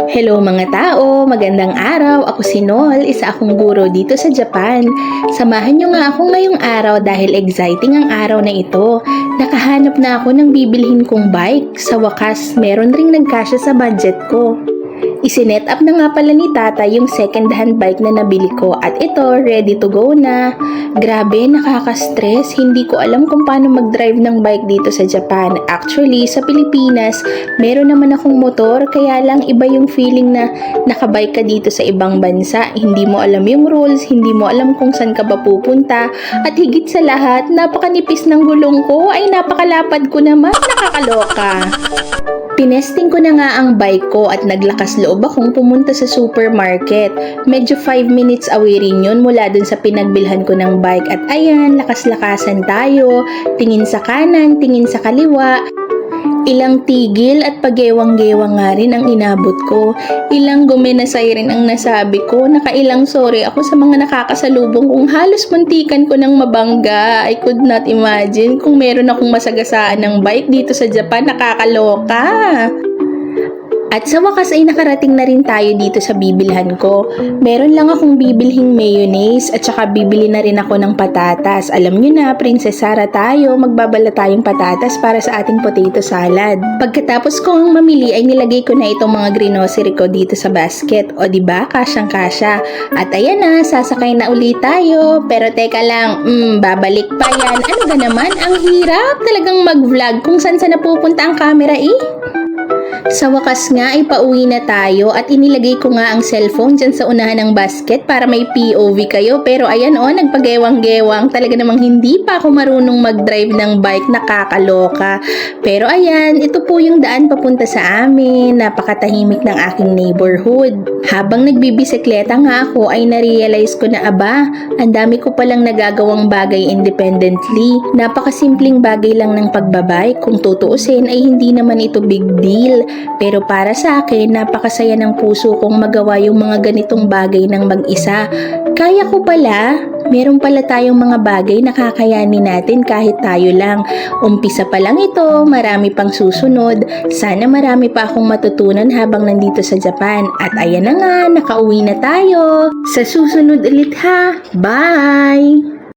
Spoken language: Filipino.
Hello mga tao, magandang araw. Ako si Nol, isa akong guro dito sa Japan. Samahan nyo nga ako ngayong araw dahil exciting ang araw na ito. Nakahanap na ako ng bibilhin kong bike. Sa wakas, meron ring nagkasya sa budget ko. Isinet up na nga pala ni tata yung second hand bike na nabili ko at ito, ready to go na. Grabe, nakaka-stress. Hindi ko alam kung paano mag-drive ng bike dito sa Japan. Actually, sa Pilipinas, meron naman akong motor kaya lang iba yung feeling na nakabike ka dito sa ibang bansa. Hindi mo alam yung rules, hindi mo alam kung saan ka ba pupunta at higit sa lahat, napakanipis ng gulong ko ay napakalapad ko naman. Nakakaloka. Tinesting ko na nga ang bike ko at naglakas loob akong pumunta sa supermarket. Medyo 5 minutes away rin yun mula dun sa pinagbilhan ko ng bike at ayan, lakas-lakasan tayo, tingin sa kanan, tingin sa kaliwa. Ilang tigil at pagewang-gewang nga rin ang inabot ko. Ilang gumenasay rin ang nasabi ko. Nakailang sorry ako sa mga nakakasalubong kung halos muntikan ko ng mabangga. I could not imagine kung meron akong masagasaan ng bike dito sa Japan. Nakakaloka. At sa wakas ay nakarating na rin tayo dito sa bibilhan ko. Meron lang akong bibilhing mayonnaise at saka bibili na rin ako ng patatas. Alam nyo na, Princess Sarah tayo, magbabala tayong patatas para sa ating potato salad. Pagkatapos kong mamili ay nilagay ko na itong mga grocery ko dito sa basket. O diba, kasyang-kasya. At ayan na, sasakay na ulit tayo. Pero teka lang, babalik pa yan. Ano ba naman? Ang hirap talagang mag-vlog kung saan napupunta ang camera Sa wakas nga ay pauwi na tayo at inilagay ko nga ang cellphone dyan sa unahan ng basket para may POV kayo. Pero ayan nagpagewang-gewang. Talaga namang hindi pa ako marunong mag-drive ng bike, nakakaloka. Pero ayan, ito po yung daan papunta sa amin. Napakatahimik ng aking neighborhood. Habang nagbibisikleta nga ako ay narealize ko na ang dami ko palang nagagawang bagay independently. Napakasimpleng bagay lang ng pagbabike. Kung tutuusin ay hindi naman ito big deal. Pero para sa akin, napakasaya ng puso kong magawa yung mga ganitong bagay ng mag-isa. Kaya ko pala, meron pala tayong mga bagay na kakayanin natin kahit tayo lang. Umpisa pa lang ito, marami pang susunod. Sana marami pa akong matutunan habang nandito sa Japan. At ayan na nga, nakauwi na tayo. Sa susunod ulit ha. Bye!